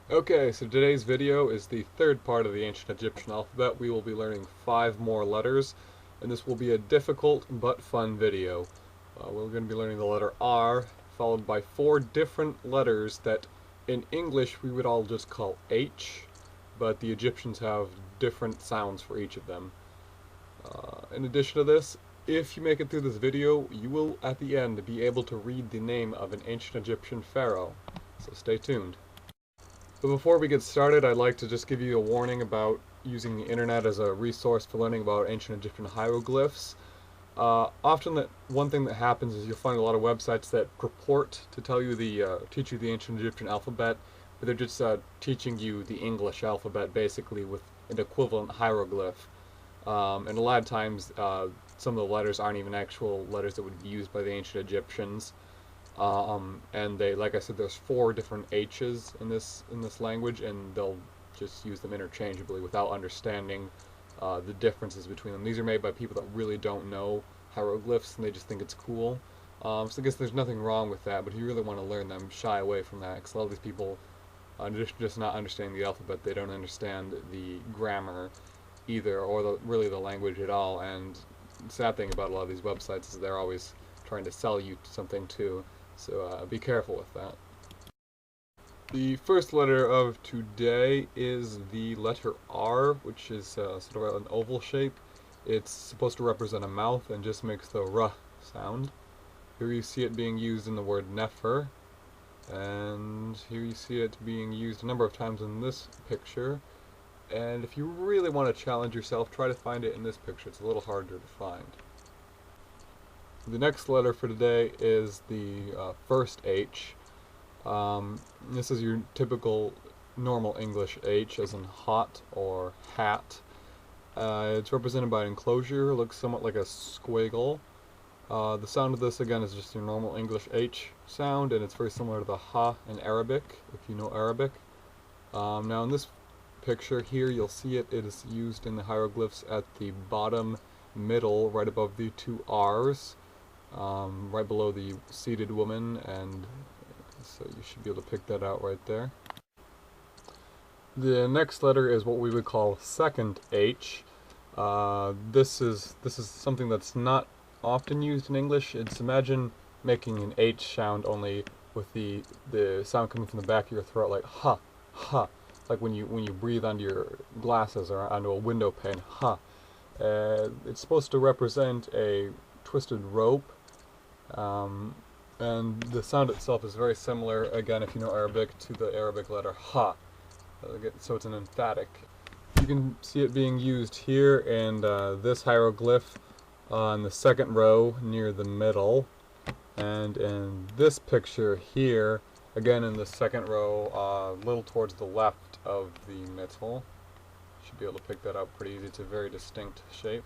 Okay, so today's video is the third part of the ancient Egyptian alphabet. We will be learning 5 more letters, and this will be a difficult but fun video. We're going to be learning the letter R, followed by 4 different letters that in English we would all just call H, but the Egyptians have different sounds for each of them. In addition to this, if you make it through this video, you will at the end be able to read the name of an ancient Egyptian pharaoh, so stay tuned. But before we get started, I'd like to just give you a warning about using the internet as a resource for learning about ancient Egyptian hieroglyphs. Often one thing that happens is you'll find a lot of websites that purport to tell you teach you the ancient Egyptian alphabet, but they're just teaching you the English alphabet basically with an equivalent hieroglyph. And a lot of times, some of the letters aren't even actual letters that would be used by the ancient Egyptians. And like I said, there's 4 different H's in this language, and they'll just use them interchangeably without understanding the differences between them. These are made by people that really don't know hieroglyphs, and they just think it's cool. So I guess there's nothing wrong with that, but if you really want to learn them, shy away from that, because a lot of these people, just not understanding the alphabet, they don't understand the grammar either, or really the language at all. And the sad thing about a lot of these websites is they're always trying to sell you something too. So be careful with that. The first letter of today is the letter R, which is sort of an oval shape. It's supposed to represent a mouth and just makes the R sound. Here you see it being used in the word Nefer, and here you see it being used a number of times in this picture. And if you really want to challenge yourself, try to find it in this picture. It's a little harder to find. The next letter for today is the first H. This is your typical normal English H, as in hot or hat. It's represented by an enclosure, looks somewhat like a squiggle. The sound of this, again, is just your normal English H sound, and it's very similar to the ha in Arabic, if you know Arabic. Now in this picture here, you'll see it is used in the hieroglyphs at the bottom middle, right above the 2 R's. Right below the seated woman, and so you should be able to pick that out right there. The next letter is what we would call second H. This is something that's not often used in English. It's imagine making an H sound only with the sound coming from the back of your throat, like ha, ha, like when you breathe onto your glasses or onto a window pane, ha. It's supposed to represent a twisted rope. And the sound itself is very similar, again, if you know Arabic, to the Arabic letter ha. So it's an emphatic. You can see it being used here in this hieroglyph on the second row near the middle, and in this picture here, again in the second row, a little towards the left of the middle. Should be able to pick that out pretty easy. It's a very distinct shape.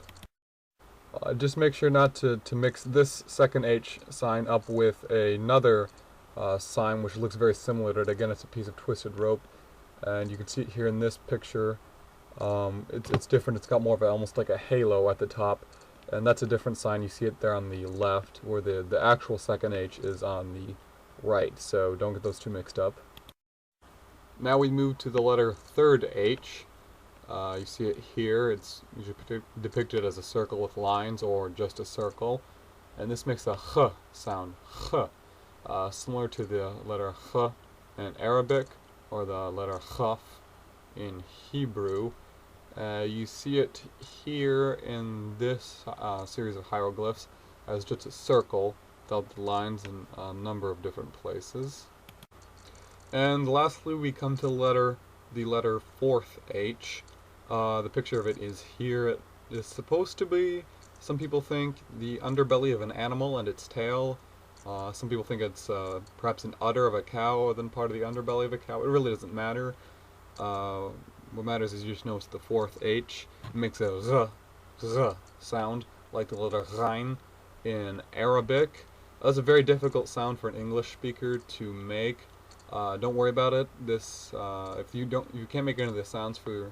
Just make sure not to mix this second H sign up with another sign which looks very similar to it. Again, it's a piece of twisted rope, and you can see it here in this picture. It's different. It's got more of almost like a halo at the top, and that's a different sign. You see it there on the left, where the actual second H is on the right, so don't get those two mixed up. Now we move to the letter third H. You see it here. It's usually depicted as a circle with lines or just a circle, and this makes a х sound, х, similar to the letter х in Arabic or the letter ch in Hebrew. You see it here in this series of hieroglyphs as just a circle without the lines in a number of different places. And lastly, we come to the letter fourth H. The picture of it is here. It is supposed to be, some people think, the underbelly of an animal and its tail. Some people think it's perhaps an udder of a cow or then part of the underbelly of a cow. It really doesn't matter. What matters is you just notice the fourth H. It makes a z sound like the letter ghain in Arabic. That's a very difficult sound for an English speaker to make. Don't worry about it. If you can't make any of the sounds for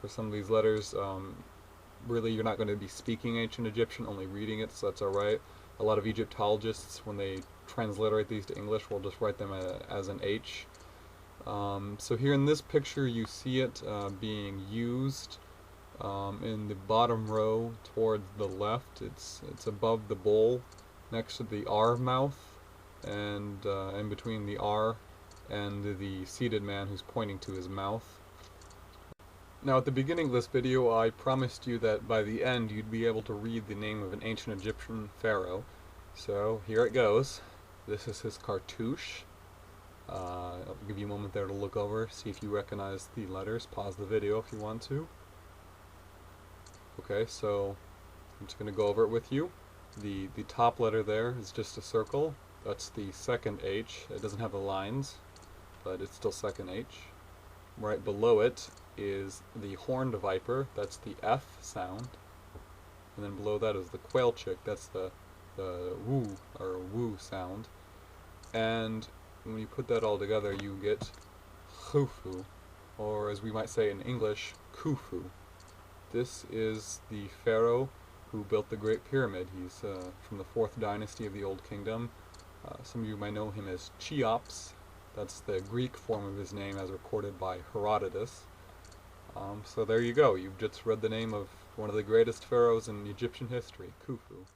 some of these letters, really you're not going to be speaking ancient Egyptian, only reading it, so that's alright. A lot of Egyptologists, when they transliterate these to English, will just write them as an H. So here in this picture you see it being used in the bottom row towards the left. It's above the bowl next to the R mouth, and in between the R and the seated man who's pointing to his mouth. Now at the beginning of this video I promised you that by the end you'd be able to read the name of an ancient Egyptian pharaoh. So here it goes. This is his cartouche. I'll give you a moment there to look over, see if you recognize the letters. Pause the video if you want to. Okay, so I'm just going to go over it with you. The top letter there is just a circle. That's the second H. It doesn't have the lines, but it's still second H. Right below it is the horned viper. That's the F sound. And then below that is the quail chick. That's the woo, or woo sound. And when you put that all together, you get Khufu, or as we might say in English, Khufu. This is the pharaoh who built the Great Pyramid. He's from the 4th dynasty of the Old Kingdom. Some of you might know him as Cheops. That's the Greek form of his name as recorded by Herodotus. So there you go. You've just read the name of one of the greatest pharaohs in Egyptian history, Khufu.